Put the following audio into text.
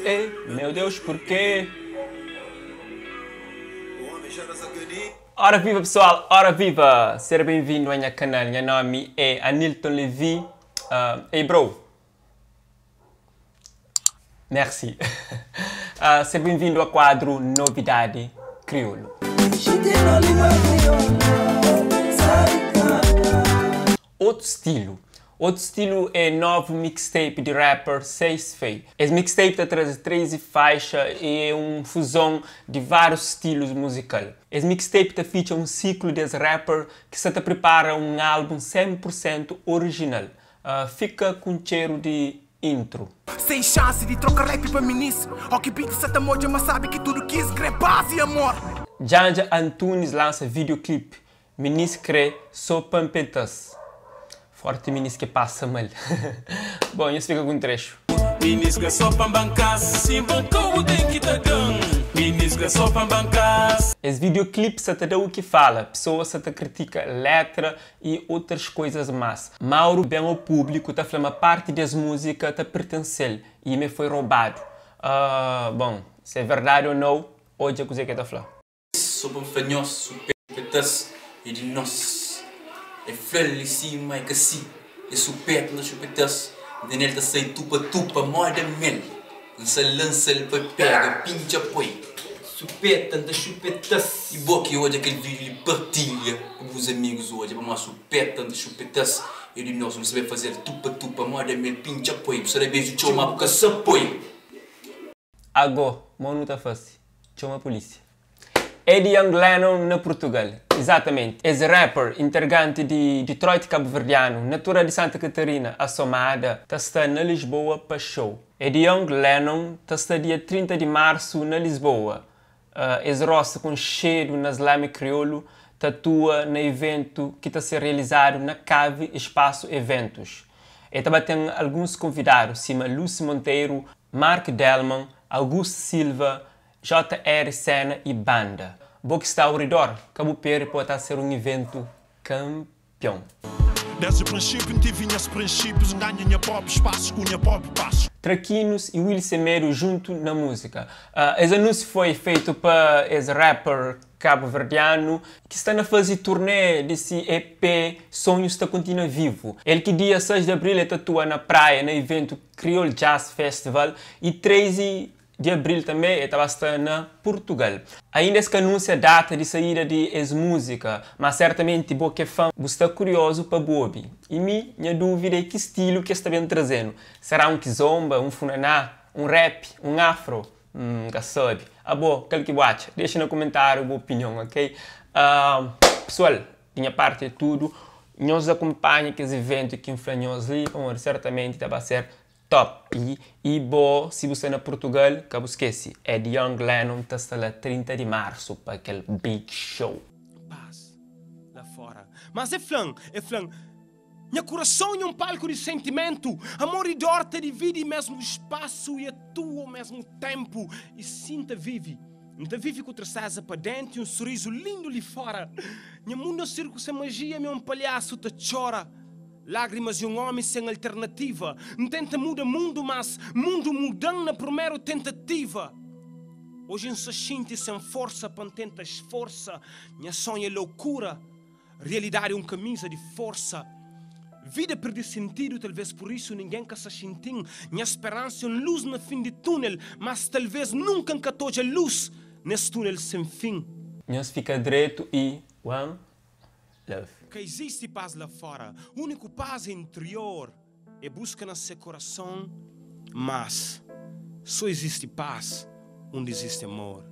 Ei, meu Deus, por quê? Ora viva pessoal, ora viva! Seja bem-vindo ao meu canal, meu nome é Anilton Levi. Hey bro! Merci. Seja bem-vindo ao quadro Novidade Crioulo. Outro estilo é novo mixtape de rapper Seis Fei. Esse mixtape está trazendo 13 faixas e é uma fusão de vários estilos musicais. Esse mixtape está feature um ciclo desse rapper que se prepara um álbum 100% original. Fica com cheiro de intro. Sem chance de trocar rap para ministro. O que pita se moja, mas sabe que tudo quis paz e amor. Janja Antunes lança videoclipe. Ministro crê só pampetas. Forte ministro que passa mal. Bom, isso fica com um trecho. Ministro só para bancar, sim, bancou tem que dar ganho. Ministro só para bancar. Esse videoclipe se te dá o que fala, pessoas se te critica letra e outras coisas mais. Mauro, bem ao público, está falando parte dessa música te pertence e me foi roubado. Bom, se é verdade ou não, hoje é coisa que está falando. Sobre fanhoso, petas e de nós. É flor cima e casi. É supet na chupetas. De nele tá sai tupa, moda mel. Lança ele para pega, pincha põe. Supeta da chupetas. E boa que hoje aquele vídeo ele partilha com os amigos hoje. Para uma supeta da chupetas. E de nós não saber fazer tupa, moda mel, pincha põe. Você deve beijo chama porque se põe. Agora, mano tá fácil. Chama a polícia. Eddie Young Lennon na Portugal. Exatamente. Esse rapper integrante de Detroit cabo-verdiano, natural de Santa Catarina, assomada, está na Lisboa para show. Eddie Young Lennon está dia 30 de março na Lisboa. Esse roça com cheiro na Slame Crioulo tatua no evento que está a ser realizado na Cave Espaço Eventos. E também tem alguns convidados, cima Lúcio Monteiro, Mark Delman, Augusto Silva, JR Senna e banda. Boa que está ao redor, Cabo Pere pode ser um evento campeão. Desde o princípio, tive os princípios, ganho minha próprio espaço, com minha própria passo. Traquinos e Will Semedo junto na música. Esse anúncio foi feito para esse rapper cabo-verdiano que está na fase turnê desse EP Sonhos está continua vivo. Ele que dia 6 de abril atua na praia no evento Creole Jazz Festival e 13 de abril também estava na Portugal. Ainda se anuncia a data de saída de ex-música, mas certamente você que é fã, você está curioso para Bobi. E minha dúvida é que estilo que está bem trazendo. Será um kizomba, um funaná, um rap, um afro? Nunca sabe. Bom, aquele que bate, deixa no comentário a sua opinião, ok? Pessoal, minha parte é tudo. Nós acompanhamos esse evento que influenciamos ali, certamente vai ser top. E bom, se você é na Portugal, que você esquece, Eddie Young Lennon está lá 30 de março para aquele big show. Paz lá fora. Mas é flan. Meu coração é um palco de sentimento. Amor e dor te divide mesmo espaço e atua ao mesmo tempo. E sinta vive. Não vive com traçada para dentro e um sorriso lindo ali fora. Meu mundo é circo sem magia, meu palhaço te chora. Lágrimas de um homem sem alternativa. Não tenta mudar mundo, mas mundo mudando na primeira tentativa. Hoje se sente sem força, para tentar esforça. Minha sonho é loucura. Realidade é uma camisa de força. Vida perde sentido, talvez por isso ninguém quer se sentir. Minha esperança é uma luz no fim do túnel, mas talvez nunca encatou a luz nesse túnel sem fim. Nós fica direito e one love. Que existe paz lá fora, o único paz interior é busca no seu coração, mas só existe paz onde existe amor.